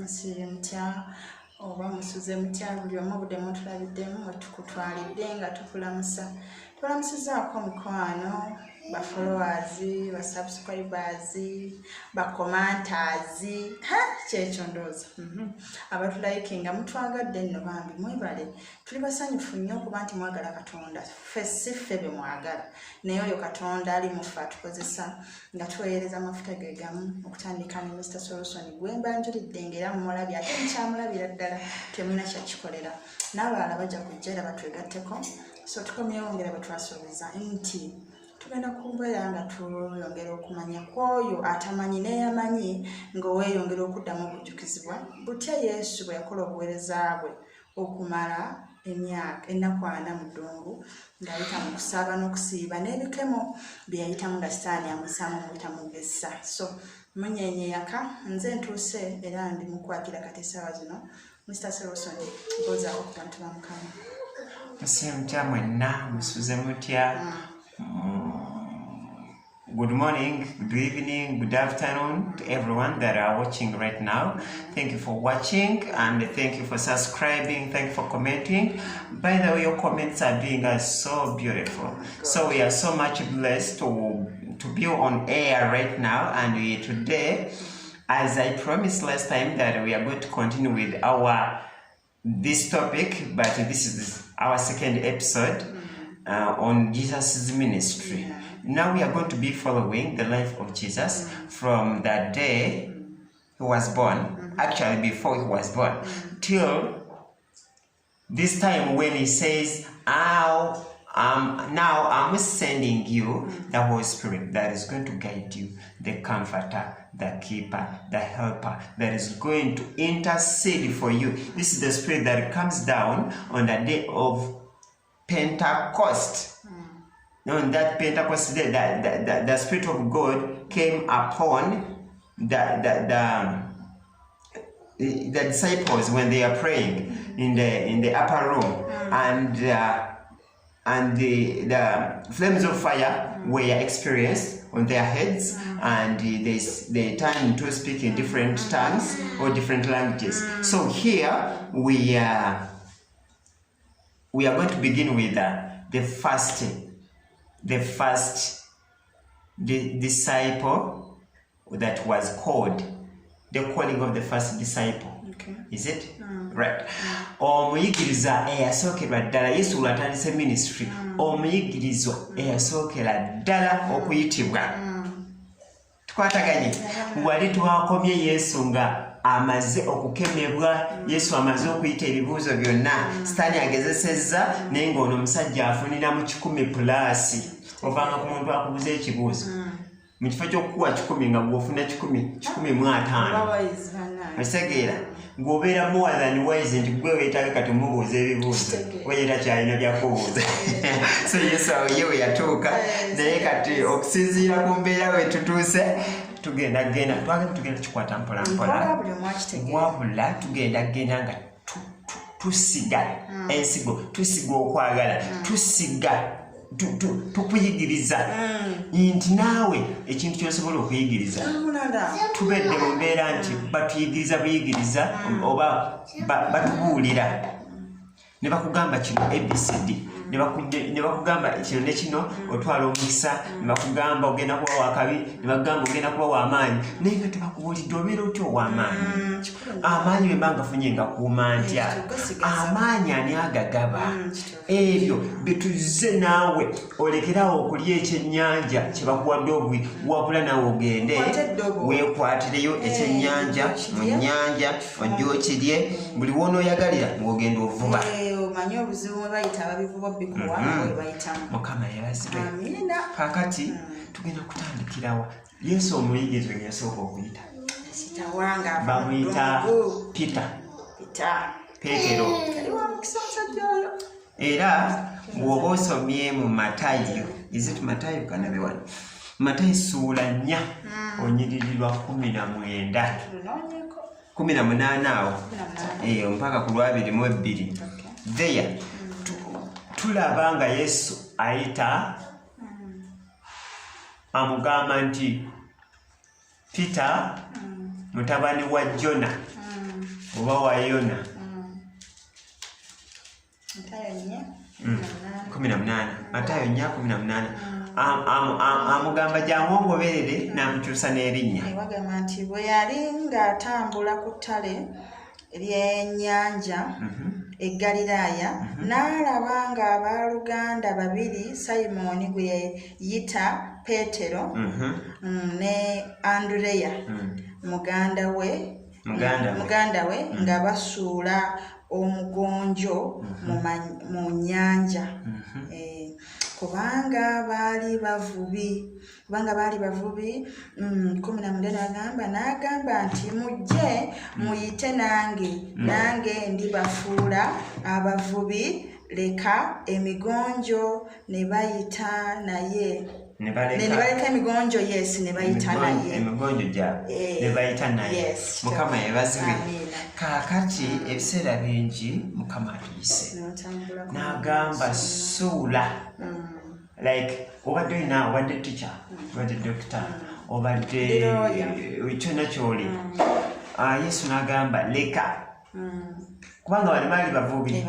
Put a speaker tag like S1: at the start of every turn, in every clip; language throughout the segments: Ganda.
S1: musibe mutya oba musuze mutya buli omu budde mutulabiddemu wetukutwalidde nga tukulamusa tulamusizaako mukwano ba followers ba subscribers ba commenters kyekyo ndooza abatulayikinga mutwagadde nno bambi mwebale tuli basanyufu nnyo okuba nti mwagala Katonda ffe be mwagala naye oyo Katonda ali mufe atukozesa nga tuweereza amafuta ge gamu okutandika ne Mr. Solution gwemba njulidde ngera mumulabye ate mukyamulabira ddala temulina kyakikolera n'abalala bajja kujja era batwegatteko so tukomyewo ngera bwe twasuubiza nti tugenda kubeera nga tuyongera okumanya kwoyo atamanyi neyamanyi nga weeyongera okuddamu okujjukizibwa butya Yesu bwe yakola obuweereza bwe okumala emyaka ennaku 40 mu ddungu ng'ayita mu kusaaba n'okusiiba n'ebikemo bye yayitamu nga Sitaani amusaamu mubitamugesa so munyenye yaka nze ntuuse era ndi mukwatira kati essaawa zino Mr. Solution mbuuzaako ku bantu ba Mukama.
S2: Mutya mwenna musuze mutya. Good morning, good evening, good afternoon to everyone that are watching right now. Thank you for watching and thank you for subscribing. Thank you for commenting. By the way, your comments are doing us so beautiful. So we are so much blessed to be on air right now. And today, as I promised last time, that we are going to continue with this topic, but this is our second episode on Jesus' ministry. Now we are going to be following the life of Jesus from the day he was born, actually before he was born, till this time when he says, now I'm sending you the Holy Spirit that is going to guide you, the Comforter, the Keeper, the Helper, that is going to intercede for you. This is the Spirit that comes down on the day of Pentecost. On that Pentecost day, the Spirit of God came upon the disciples when they are praying in the upper room, and the flames of fire were experienced on their heads, and they turned to speak in different tongues or different languages. So here we are going to begin with the first disciple that was called, the calling of the first disciple.
S1: Okay.
S2: Is it? Right. Omuyigiriza eyasookera ddala Yesu lwatandise ministry. Omuyigirizo eyasookera ddala okuyitibwa. Tukwataganye. Wali twakomye Yesu nga amaze okukemebwa, Yesu amaze okuyita ebibuuzo byonna. Sitaani agezesezza naye ng'ono omusajja afunira mu 10+. Ovanga ku muntu akubuza ekibuuzo. Mu kifo ky'okukuwa 10 nga gw'ofuna 10,000. Otegeera? Ng'obeera more than wise nti gwe weetaaga kati mubuuza ebibuuzo. Weera kyalina byakubuuza. So Yesu awo ye we yatuuka naye kati okusinziira ku mbeera we tutuuse tugenda kikwata mpola wabula tugenda nga tusiga ensigo, tusiga okwagala, tusiga tukuyigiriza nti naawe ekintu kyosobola okuyigiriza tubedde mu mbeera nti batuyigiriza buyigiriza oba batubuulira ne bakugamba kino ABCD ne bakugamba kino ne kino otwala omukisa, ne bakugamba ogenda kuba wakabi, ne bakugamba ogenda kuba w'amaanyi, naye nga tebakubuulidde obeera otya ow'amaanyi. Amaanyi bwe mba ngafunye nga kuuma ntya, amaanyi ani agagaba? Ebyo betuze naawe olekerawo okulya ekyennyanja kye bakuwadde obwi, wabula naawe ogende weekwatireyo ekyennyanja mu nnyanja ojje okirye, buli w'onooyagalira ng'ogenda ovuba.
S1: Manyo obuzibu bwe bayita ababivuba bikuwa we bayitamu.
S2: Mukama yeebazibwe. Kaakati tugenda kutandikirawa. Yesu omuyigiriza gwe yasooka okuyita bamuyita Peetero. Era bw'oba osomye mu Matayo, Matayo kanabe wano, Matayo ssuula 4 onyiririrwa 18 awo mpaka ku 22. There tulaba nga Yesu ayita amugamba nti Peter mutabani wa Jona oba wa Yona.
S1: Matayo
S2: 18. Matayo 4:18. Amugamba jangongoberere n'amukyusa n'erinnya.
S1: Wagamba nti bwe yali ng'atambula ku ttale ly'ennyanja e Galiraaya n'alaba ng'abaluganda babiri, Simoni gwe yayita Peetero ne Andreya muganda we nga basuula omugonjo mu nnyanja kubanga baali bavubi 14 n'agamba nti mujje muyite nange ndibafuula abavubi. Leka emigonjo ne bayita naye ne baleka emigonjo ne bayita naye
S2: emigonjo gyabwe ne bayita naye. Mukama yebaziwe. Kaakati ebiseera bingi Mukama atuyise n'agamba suula, like obadde olina, obadde teacher, obadde doctor, obadde kyonna kyoli. Yesu n'agamba leka, kubanga bali baali bavubi.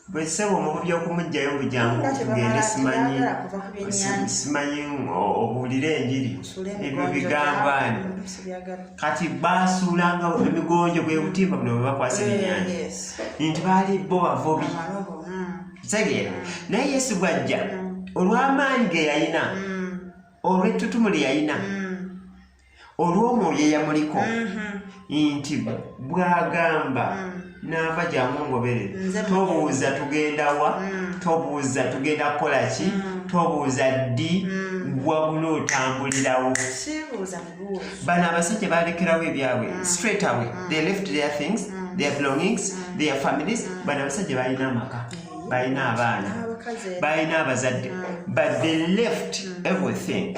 S2: Bwe ssebo omuvubi okumugjayo bujjangu tugende, simanyi obuulire enjiri ebyo bigambaani. Kati baasuulanga emigonjo bwe butimba buno bwe bakwasa ebyennyanja nti baali bo bavubi. Kitegeera. Naye Yesu bw'ajja, olw'amaanyi ge yalina, olw'ettutumu lye yalina, olw'omwoyo eyamuliko, nti bw'agamba n'ava jangongoberere, tobuuza tugenda wa, tobuuza tugenda kukola ki, tobuuza ddi, wabula otambulirawo. Bano abasajja balekerawo ebyabwe straight away. They left their things, their belongings, their families. Bano abasajja balina amaka, balina abaana, balina abazadde, but they left everything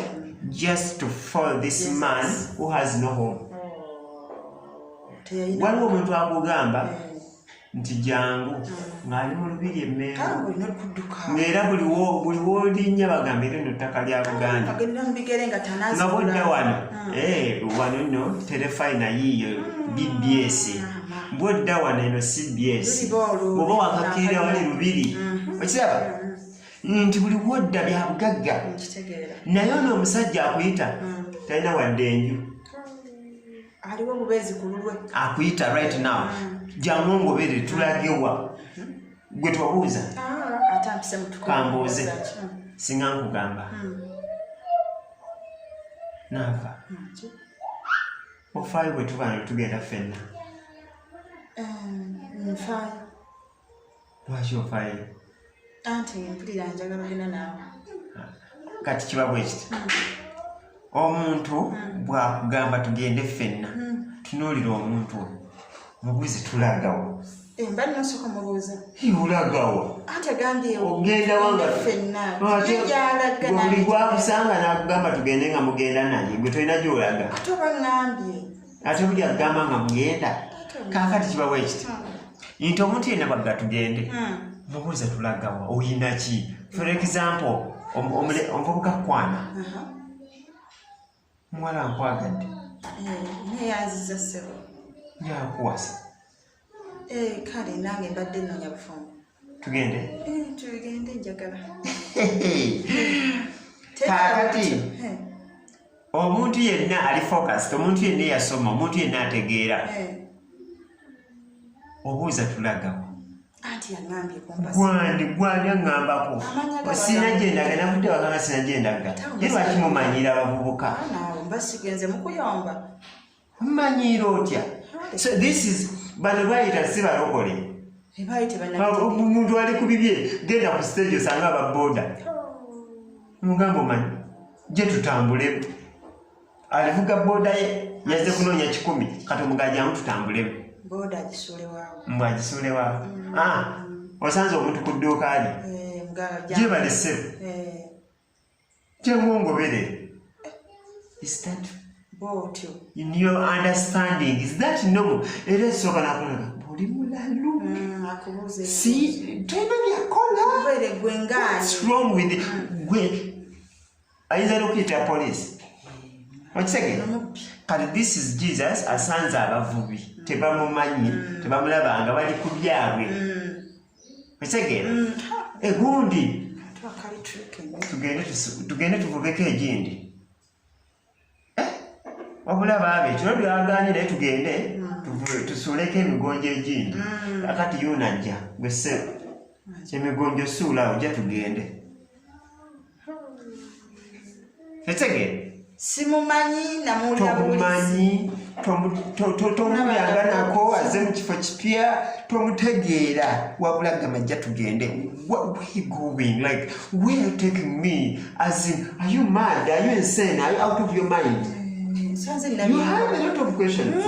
S2: just to follow this man who has no home. Waliwo omuntu akugamba nti jangu ng'ali mu lubiri emmeema, ng'era buli w'olinnya bagamba eno ttaka lya Buganda, nga bw'odda wano wano nno terefayina yiiyo BBS, bw'odda wano eno CBS, bw'oba wakakkirira wali lubiri, okiraba nti buli w'odda bya bugagga. Naye ono omusajja akuyita talina wadde enju,
S1: aliwo bubezi kululwe,
S2: akuyita right now, jangongoberere tulagewa. Gwe twabuuza kambuuze, singa nkugamba naava ofaayo bwe tuba tugenda ffenna.
S1: Nfaayo.
S2: Lwaki ofaayo?
S1: Anti mpulira njagala ogenda naawe.
S2: Kati kiba bwe kiti, omuntu bw'akugamba tugende ffenna, tunuulira omuntu mubuuze tulagawo.
S1: Mba nosooka mubuuza.
S2: Olagawo.
S1: Ate agambye
S2: ogenda wanga
S1: ffenna.
S2: Buli gwakusanga n'akugamba tugende nga mugenda naye, gwe tolina gy'olaga.
S1: Ate oba ngambye.
S2: Ate buli akugamba nga mugenda. Kaakati kiba bwe kiti nti omuntu yenna bwagga tugende, mubuuze tulagawa, oyina ki? For example, omuvubuka kwana, muwala nkwagadde,
S1: naye yanziza ssebo,
S2: nyakuwasa,
S1: kale nange mbadde nnoonya bufumbo.
S2: Tugende?
S1: Tugende njagala.
S2: Kaakati omuntu yenna ali focused, omuntu yenna yasoma, omuntu yenna ategeera, obuuza tulagawa.
S1: Anti yangambye kumpasa.
S2: Gwani aŋŋambako. Sinagyendaga, navudde wakanga sinagyendaga. Ye lwaki mumanyira abavubuka?
S1: Mba sigenze mukuyomba.
S2: Mumanyira otya? So this is bano bayita si balokole. Omuntu ali ku bibye, genda ku stage osanga ababooda. Mugamba omanyi, gye tutambule. Alivuga booda ye, yazze kunoonya 10, kati omugajamu tutambulemu.
S1: Boda agisule waawo.
S2: Mbwa agisule waawo. Osanze omuntu ku dduuka lye. Gye balesebo. Jangongoberere. Is that
S1: botyo?
S2: In your understanding, is that normal? Era esooka nakulaga buli mulalu.
S1: Akubuuze.
S2: Si, tolina byakola.
S1: Obere gwe ngaani.
S2: What's wrong with it? Gwe ayinza n'okuyita police. Okisegera? kati this is Jesus asanze abavubi tebamumanyi tebamulabanga bali ku byabwe ekitegeera egundi tugende tuvubeko egindi wabula baabe kino byagaanye naye tugende tusuuleko emigonjo egindi akati yunajja gwese emigonjo suula ojja tugende ekitegeera
S1: simumanyi namuwulira
S2: tomumanyi tomulyanganako aze mu kifo kipya tomutegeera wabula gamba ajja tugende where going like where are you taking me as in are you mad are you insane are you out of your mind you have a lot of questions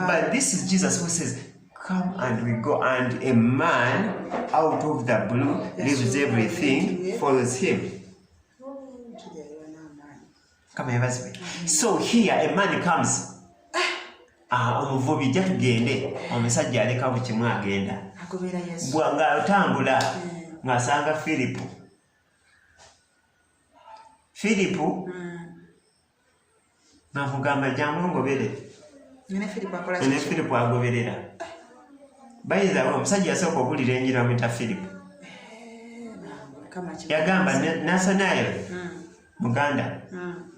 S2: but this is Jesus who says come and we go and a man out of the blue leaves everything follows him. Come here, so here a man comes. Omuvubi jja tugende omusajja aleka buli kimu agenda bwanga atambula ng'asanga Filipo n'amugamba jangu ngobere ne Filipo agoberera bayiza omusajja yasooka okuwulira enjiri amuyita Filipo yagamba Nasanayo muganda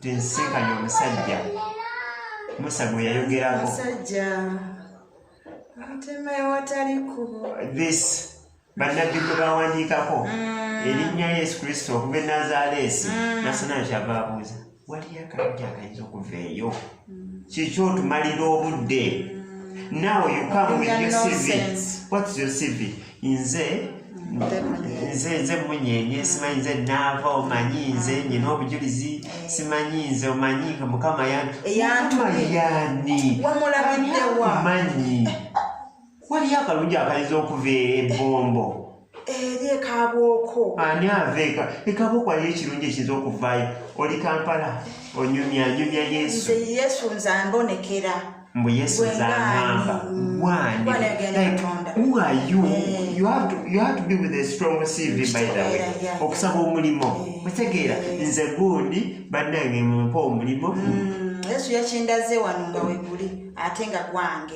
S2: tinsinkanye omusajja Musa gwe yayogerako this bannabbi gwe bawandiikako erinnya Yesu Kristo okuva e Nazaaleesi Nasanayo kyava abuuza waliyo akalungi akayinza okuva eyo kiki otumalira obudde now you come with your CV what's your CV nze munyenye simanyi nze naava omanyi nze nyina obujulizi simanyi nze omanyi Mukama yani manyi waliyo akalungi akayinza okuva ebombo ani aveeka ekabooko waliyo ekirungi ekiyinza okuvaayo oli Kampala onyumya Yesu mbu Yesu zangamba wani like who are you you have to be with a strong CV by the way okusaba omulimo otegeera nze gundi bannange mumpa omulimo
S1: Yesu yakindaze wano nga weguli ate nga gwange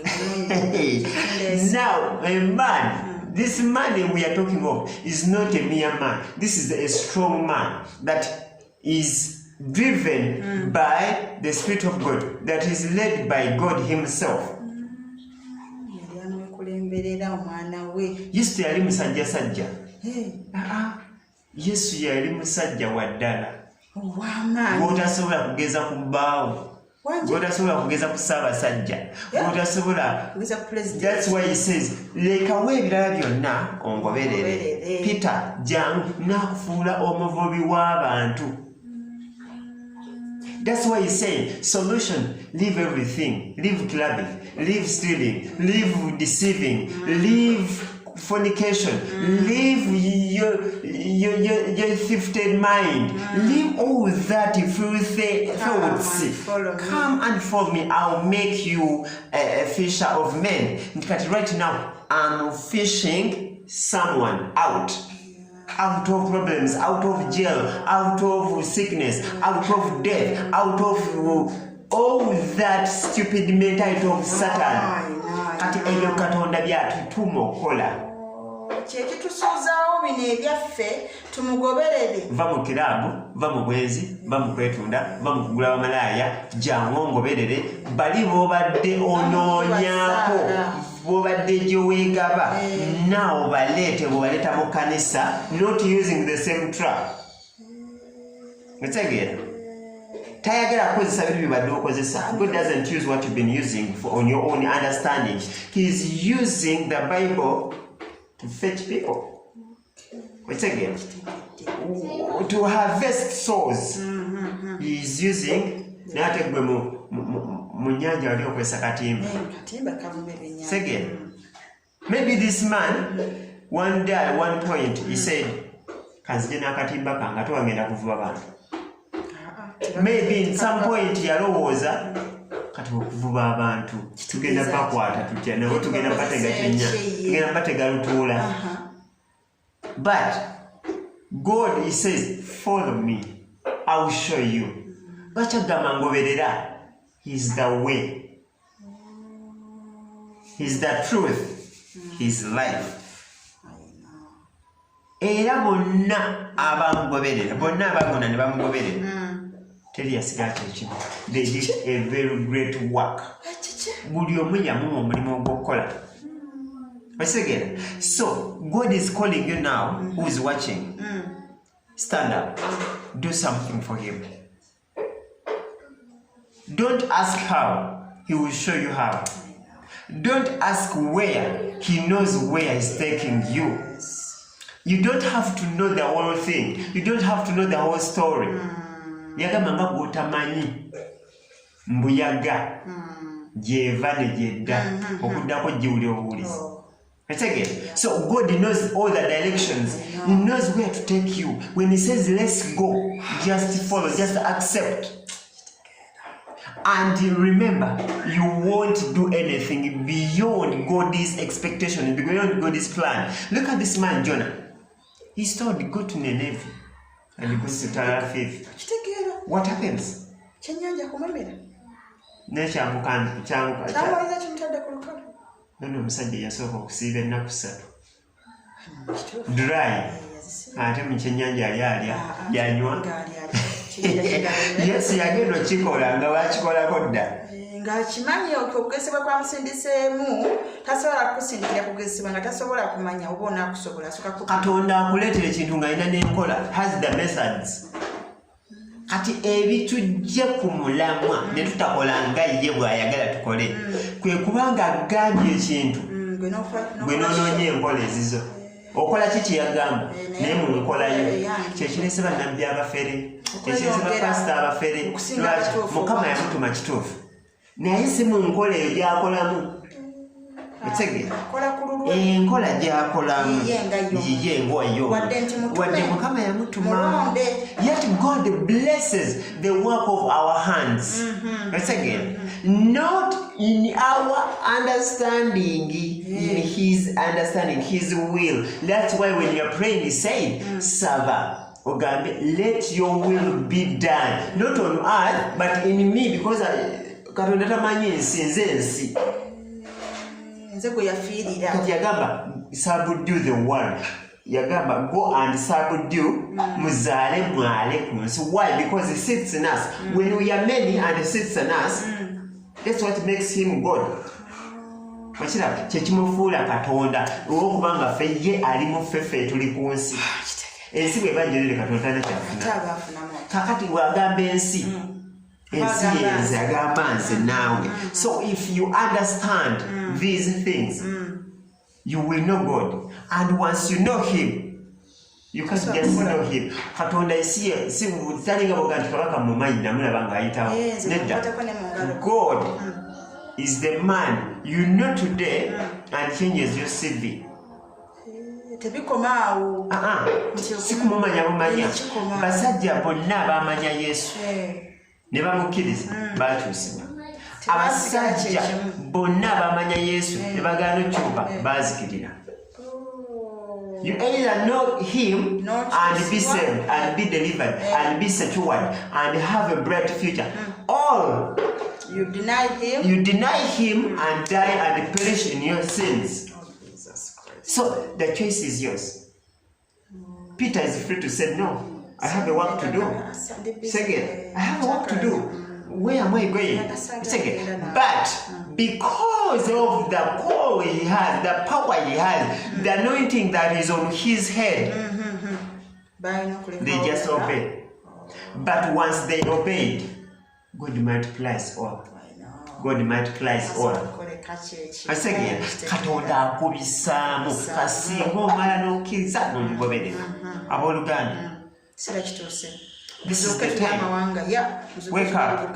S2: now a man this man we are talking of is not a mere man this is a strong man that is driven by the Spirit of God, that is led by God Himself. Yesu yali musajja sajja. Yesu yali musajja wa ddala. Gw'otasobola kugeza ku bbaawo. Gw'otasobola kugeza ku ssaabasajja. Gw'otasobola. That's why he says, lekawo ebirala byonna ongoberere. Peter jangu naakufuula omuvubi w'abantu. That's why he's saying, solution, leave everything. Leave clubbing, leave stealing, leave deceiving, leave fornication, leave your thrifted mind, leave all that filthy thoughts. Come and follow me, I'll make you a fisher of men. But right now, I'm fishing someone out of problems, out of jail, out of sickness, out of death, out of all that stupid mentality of Satan. Kati ebyo Katonda byatutuma okukola.
S1: Kyekitusuuzaawo bino ebyaffe tumugoberere. Va
S2: mu kirabu, va mu bwenzi, va mu kwetunda, va mu kugula bamalaaya, jangu ongoberere, bali b'obadde onoonyaako. Bobadde gyeweegaba now baleete bwebaleeta mu kanisa not using the same trap. Otegeera tayagala kukozesa bintu byebadde okozesa. God doesn't use what you've been using on your own understanding. He is using the Bible to fetch people. Otegeera to harvest souls. He is using n'ate gwe mu nnyanja wali okwesa katimba. Second, maybe this man one day at one point he said kanzije n'akatimba kange twagenda kuvuba bantu. Maybe in some point yalowooza kati okuvuba abantu tugenda bakwata tutya nabo tugenda batega kyennya tugenda batega lutuula. But God he says follow me I will show you. Bachagamba ngoberera. He's the way. He's the truth. He's life. Era bonna abangoberera, bonna abagona ne bamugoberera. Teri yasigala kyekino. They did a very great work. Buli omu yamuwa omulimu ogw'okukola. Again. So God is calling you now, who is watching. Stand up. Do something for him. Don't ask how. He will show you how. Don't ask where. He knows where he's taking you. You don't have to know the whole thing. You don't have to know the whole story. Yagamba nga bw'otamanyi mbuyaga gyeva ne gyedda okuddako gyewuli obuwulizi. Again. So God knows all the directions. He knows where to take you. When he says let's go, just follow, just accept. And remember, you won't do anything beyond God's expectation, beyond God's plan. Look at this man, Jonah. He's told to go to Nineveh and he goes to Taipei. What happens? None omusajja yasooka okusiiba ennaku 3 dry ate mu kyennyanja yali alya yanywa. Yesu yagenda okikola nga bakikolako dda
S1: ng'akimanyi okugesebwa kwa musindiseemu tasobola kukusindikira kugesebwa nga tasobola kumanya oba onaakusobola
S2: Katonda akuleetera ekintu ng'alina n'enkola has the methods. Kati ebitujje ku mulamwa ne tutakola nga ye bw'ayagala tukole kwe kubanga agambye ekintu gwe noonoonye enkola ezizo okola ki kyeyagamba naye mu nkolayo kyekirese bannabbi abafere kyekirese bapasita abafere Mukama yamutuma kituufu naye si mu nkola eyo gy'akolamu enkola gy'akolamu yiye ng'oyo wadde Mukama yamutuma. Yet God blesses the work of our hands. Not in our understanding, in his understanding, his will. That's why when you're praying, he said, Saba, Ogambe, let your will be done. Not on earth, but in me, because Katonda tamanyi nsinze ensi. Kati yagamba, subdue the world. Yagamba, go and subdue muzaale mwale ku nsi. Why? Because he sits in us. When we are many and he sits in us, that's what makes him God. Wakira kyekimufuula Katonda olw'okubanga ffe ye ali mu ffe tuli ku nsi. Ensi bw'eba njerere Katonda talina kyafuna. Kakati bw'agamba ensi yenze agamba nze naawe. So if you understand these things, you will know God. And once you know him, you can't just know him. Katonda si talinga boga kabaka mu manyi namulaba nga ayitawo. Nedda. God is the man you know today and changes your CV.
S1: Tebikomaawo.
S2: Si kumumanya bumanya. Basajja bonna abamanya Yesu ne bamukkiriza baakyusibwa. Abasajja bonna abamanya Yesu ne bagaana okyuka baazikirira. You either know him and be saved and be delivered and be secured and have a bright future. Or
S1: you deny
S2: him and die and perish in your sins. So the choice is yours. Peter is free to say, no, I have a work to do. Second, I have a work to do. Where am I going? Second, but because of the call he has, the power he has, the anointing that is on his head, they just obey. But once they obeyed, God multiplies all. God multiplies all. Again, Katonda akubisaamu kasinga omala n'okkiriza n'omugoberera. Abooluganda. This is the time. Wake up.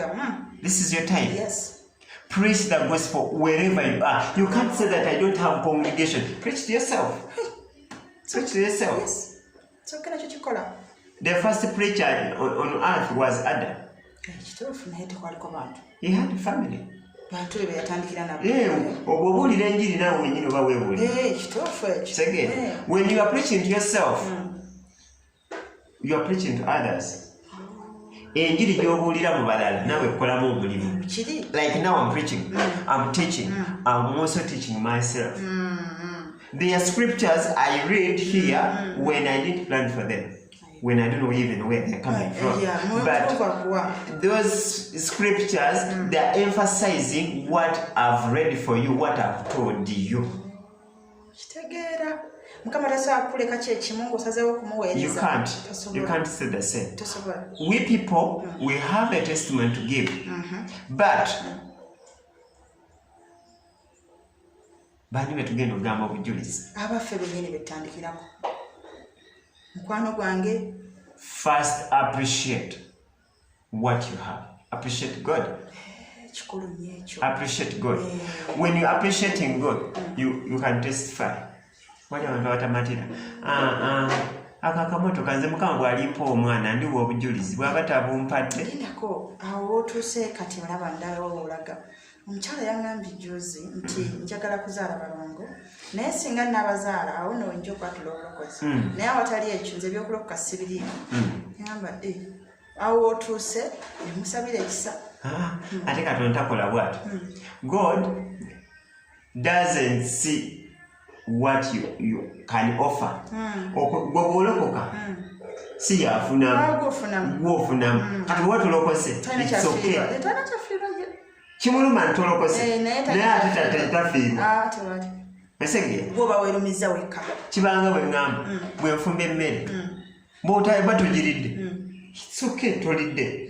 S2: This is your time.
S1: Yes.
S2: Preach the gospel wherever you are. You can't say that I don't have congregation. Preach to yourself. Preach to yourself.
S1: Yes.
S2: The first preacher on earth was Adam. He had a family. Obuulira enjiri naawe wennyini oba weewuulira. When you are preaching to yourself, you are preaching to others. enjiri gy'obuulira mu balala nawe ekkolamu omulimu. Like now I'm preaching, I'm teaching, I'm also teaching myself. There are scriptures I read here when I didn't plan for them, when I don't know even where they're coming from. But those scriptures, they're emphasizing what I've read for you, what I've told you. You can't say the same. We people, we have a testimony to give, but bani betugenda okugamba obujulizi.
S1: Abaffe bugeni betandikirako. Mukwano gwange,
S2: first appreciate what you have. Appreciate God. Appreciate God. When you're appreciating God, you can testify. Wali abantu abatamatira. Akakamoto kanze mukama bwalimpa omwana ndiwo obujulizi bwaba tabumpadde.
S1: Ndako awo tuse kati balaba ndawo olaga. Omukyala yangambye juzi nti njagala kuzaala balongo naye singa n'abazaala awo no njo kwatula obulokozi naye awatali ekyo nze ebyokulokoka sibiriiko. Ngamba awo otuuse emusabira ekisa.
S2: Ate Katonda takola bw'atyo. God doesn't see what you can offer. Bw'olokoka si yafunamu gwofunamu kati watulokose it's okay. Kimuluma ntolokose naye ate tafiirwa. Esege
S1: bwoba weerumiza wekka
S2: kibanga bwe ŋŋamba bwe nfumba emmere bw'otaba tugiridde it's okay tolidde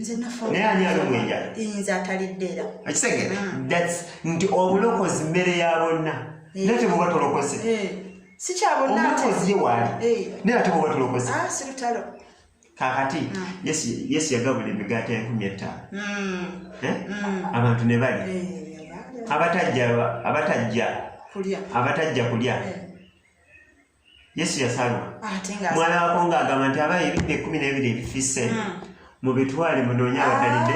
S2: naye ani ali omwenjala
S1: nze atalidde era
S2: ekisege that's nti obulokozi mmere ya bonna naye tebuba tolokose
S1: si kya bonna
S2: omulokozi ye waali naye ate buba tolokose
S1: si lutalo.
S2: Kakati Yesu yagabula emigaati 5000 abantu ne balya abatajja kulya. Yesu yasalwa mwana wako ng'agamba nti abaye ebidde 12 ebifisse mubitwale munoonye abatalidde.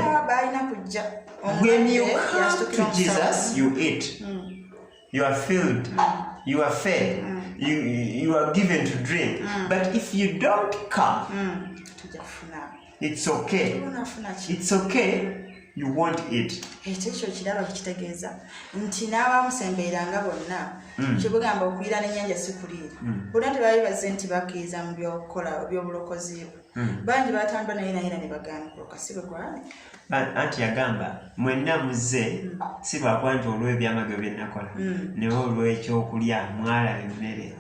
S2: When you come to Jesus, you eat, you are filled, you are fed, you are given to drink. But if you don't come, it's okay. It's okay. You won't eat.
S1: Ekyo kiraba kitegeeza nti n'abamusemberanga bonna kibugamba okuyira n'ennyanja si kuliira. Bonna tebaali bazze nti bakkiriza mu by'okukola by'obulokozi bwe. Bangi batandwa naye ne bagaana kuloka si bwe gwali.
S2: Anti yagamba mwenna muzze si lwakuba nti olw'ebyamagero bye nakola naye olw'ekyokulya mwalaba emmere.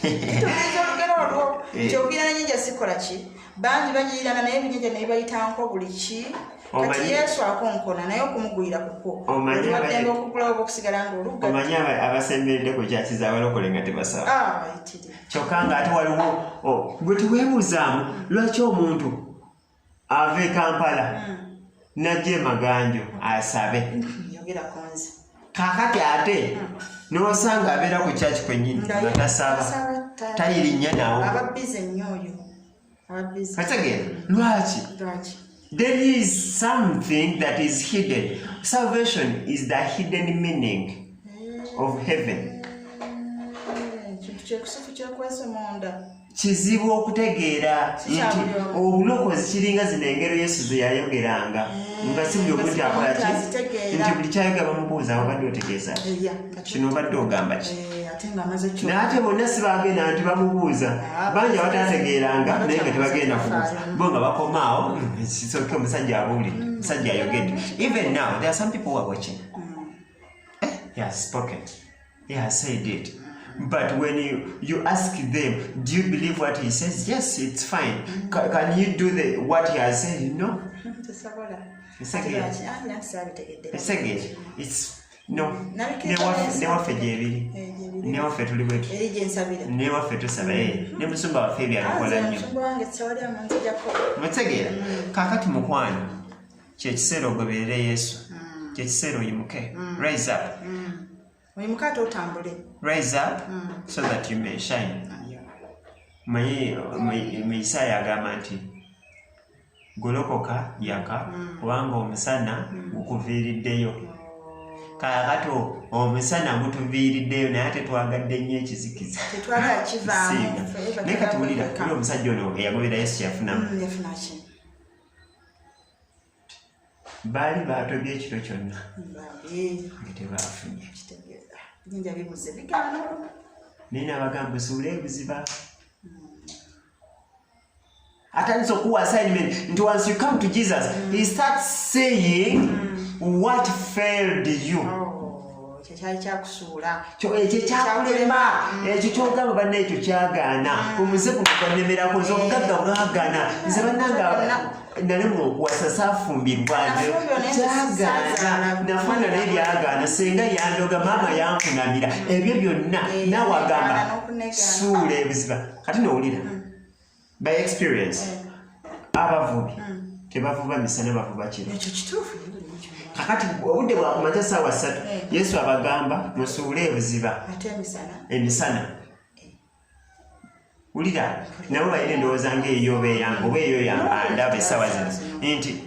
S1: Tugeeza olugero olwo nti okuyira n'ennyanja sikola ki? Bangi bagirirana naye ebinnyanja naye bayitanko buli ki. Kati Yesu akonkona naye okumugwira kuko oliwaddenga okugulawo okusigala ng'olugga.
S2: Omanyi abasemberedde ku kyakiza abalokole nga tebasaba. Kyokka ng'ate waliwo gwe teweebuuzaamu lwaki omuntu ava e Kampala n'ajja e Maganjo asabe. Kaakati ate n'osanga abeera ku kyaki kwennyini nga tasaba tayirinnya nawo.
S1: Ababbize nnyo oyo.
S2: Kategeera lwaki? There is something that is hidden. Salvation is the hidden meaning of heaven. Kizibu okutegeera nti obulokozi kiringa zino engero Yesu ze yayogeranga nga si buli omuntu akola ki nti buli kyayogera bamubuuza obadde otegeeza kino obadde ogamba ki naye ate bonna si bagenda nti bamubuuza bangi abatategeeranga naye nga tebagenda kubuuza bo nga bakomaawo kisoke omusajja abuulire omusajja ayogedde. Even now there are some people who are watching. He has spoken, he has said it. But when you ask them, do you believe what he says? Yes, it's fine. Can you do what he has said? No. It's again. It's no. Newaffe gyebiri. Newaffe tuli bwetu. Newaffe tusaba ne musumba waffe byalikola nnyo. Mutegeera kaakati mukwano kyekiseera ogoberere Yesu. Kyekiseera oyimuke. Rise up. Rise up so that you may shine. Isaya agamba nti golokoka yaka kubanga omusana gukuviiriddeyo. Kaakati omusana gutuviiriddeyo naye ate twagadde nnyo ekizikiza. Naye kati wulira kuli omusajja ono eyagobera Yesu yafunamu. baali baatobye ekiro kyonna
S1: Bali.
S2: nga tebaafunye.
S1: Jinja bibuze bigano.
S2: Naye abagamba busuule ebuziba. Atandise okuwa assignment nti once you come to Jesus, he starts saying what failed you.
S1: Kyali kyakusuula.
S2: Ekyo kyakulema, ekyo kyogamba bannaye ekyo kyagaana. Omuze guno gwannemerako nze obugagga bwagaana. Nze bannanga nalemwa okuwasa saafumbirwa kyagaana. Nafuna naye byagaana. Senga yandoga maama yankunamira. Ebyo byonna naawe agamba suula ebuziba. Kati nowulira. By experience, abavubi tebavuba misana bavuba kiro.
S1: Ekyo kituufu.
S2: Kakati obudde bwakumakya ssaawa 3 Yesu abagamba musuule ebuziba.
S1: Ate emisana.
S2: Emisana. Wulira nabo balina endowooza ng'eyo oba eyange oba eyo yandaba essaawa zino nti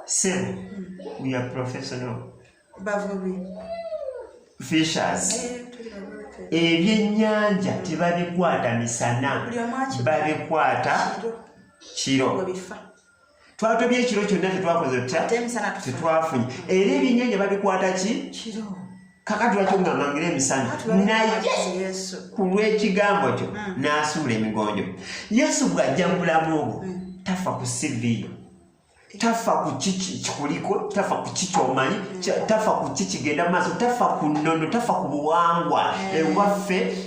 S2: sebo we are professional
S1: bavubi
S2: fishers. Ebyennyanja tebabikwata misana, babikwata kiro. Twatobye ekiro kyonna tetwakoze tetwafunye. Era ebyennyanja babikwata kiro. Kakati lwaki oŋŋaŋŋangira emisana? Naye ku lw'ekigambo kyo n'asuula emigonjo. Yesu bw'ajja mu bulamu obwo tafa ku CV, tafa ku kikuliko, tafa ku kikyomanyi, tafa ku kikigenda mu maaso, tafa ku nnono, tafa ku buwangwa.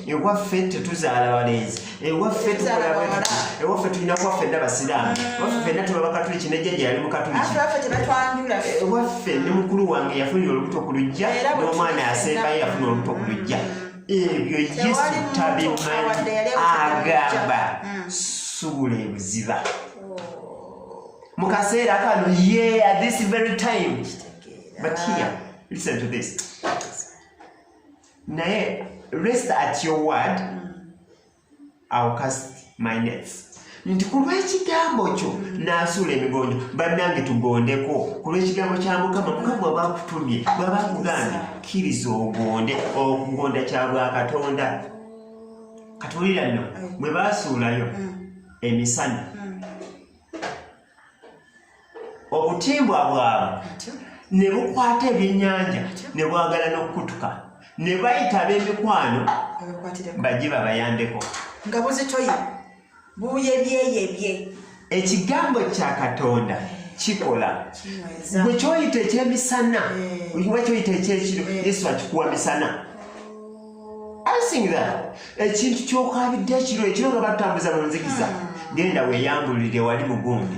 S2: Ewaffe tetuzaala balenzi, ewaffe tukola bwetuti, ewaffe tulina kuwaffe nda basiraamu, ewaffe ffenna tuba bakatuliki ne jjajja yali mukatuliki, ewaffe ne mukulu wange yafunira olubuto ku luggya n'omwana asembayo yafuna olubuto ku luggya. Ebyo Yesu tabimanyi, agamba suula ebuziba. Mukaseera kano at this very time. But here, listen to this. Naye rest at your word, I'll cast my nets. Nti ku lw'ekigambo kyo n'asuula emigonjo. Bannange tugondeko ku lw'ekigambo kya Mukama. Mukama bw'aba akutumye bw'aba akugambye kkiriza ogonde. Okugonda kya bwa Katonda. Katulira nno bwe baasuulayo emisana, obutimbwa bwabwe ne bukwata ebyennyanja ne bwagala n'okukutuka ne bayita ab'emikwano bajje babayambeko
S1: nga buzitoye buyebyeyebye. Ekigambo
S2: kya Katonda kikola. Bwe kyoyita ekyemisana oba kyoyita ekyekiro, Yesu akikuwa misana. I think that ekintu ky'okaabidde ekiro nga batambuza mu nzikiza, genda weeyambulire wali mugundi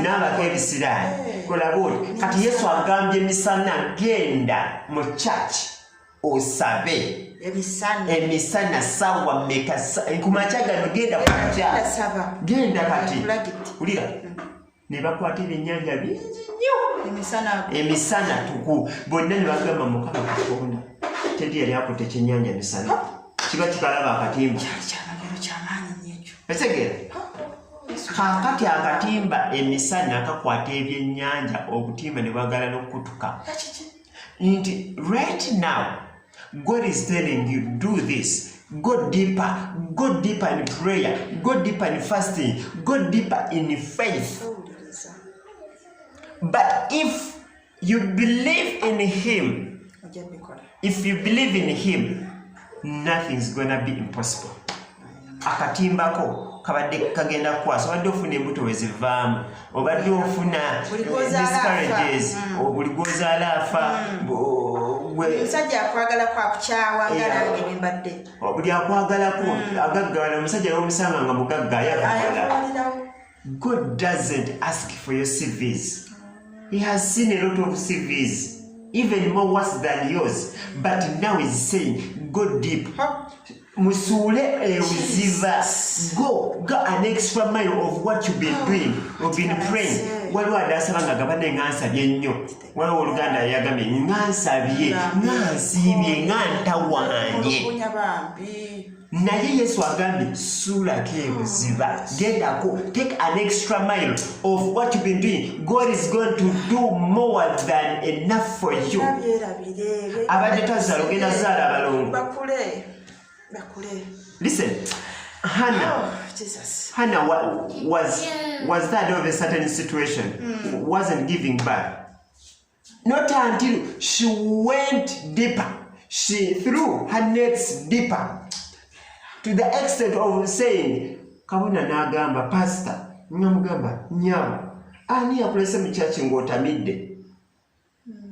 S2: n'abako ebisiraani kola bwoti. Kati Yesu agambye emisana, genda mu church osabe emisana ssaawa mmeka kumakya gano, genda kumakya, genda kati wulira. Ne bakwata ebyennyanja bingi nnyo emisana tuku. Bonna ne bagamba Mukama Katonda teri yali akutte ekyennyanja misana, kiba kikalaba akatimba. Etegera kakati akatimba emisana akakwata ebyennyanja, obutimba ne bwagala n'okukutuka. Nti right now God is telling you do this. Go deeper in prayer, go deeper in fasting, go deeper in faith. But if you believe in Him, nothing's gonna be impossible. Akatimbako kabadde kagenda kwasa, obadde ofuna embuto wezivaamu, obadde ofuna discourages, buli gwozaala afa,
S1: omusajja akwagala kwakukyawa nga nange bembadde,
S2: buli akwagalako agaggawala. Omusajja n'omusanga nga mugagga ayagaggala. God doesn't ask for your CVs. He has seen a lot of CVs, even more worse than yours. But now he's saying, go deep. Musule ebuziba. Go an extra mile of what you've been doing. You've been praying. Waliwo adasaba nga gabane ngansabye nnyo. Waliwo Oluganda yagambye ngansabye, ngansiibye, ngantawanye. Naye Yesu agambye suulako ebuziba, gendako, take an extra mile of what you've been doing. God is going to do more than enough for you. Abadde tazaala ogenda zaala abalongo. Listen, Hannah was that of a certain situation, wasn't giving birth. Not until she went deeper, she threw her nets deeper, to the extent of saying, Kabona nagamba, Pastor, Nyamugamba, Nyam, ani yakulese mu church ng'otamidde.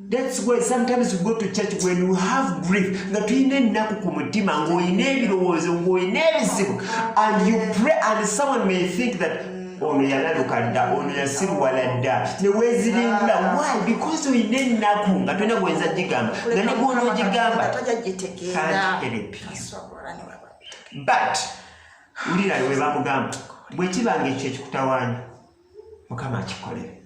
S2: That's why sometimes we go to church when you have grief, nga tuyina ennaku ku mutima, ng'oyina ebirowoozo, ng'oyina ebizibu, and you pray and someone may think that ono yalaluka dda, ono yasirwala dda, ne weeziringula. Why? Because oyina ennaku nga tolina gwenza gigamba, nga ne gw'onoogigamba can't help you. But wulira we bamugamba, bwe kibanga ekyo ekikutawaanya, Mukama akikolere.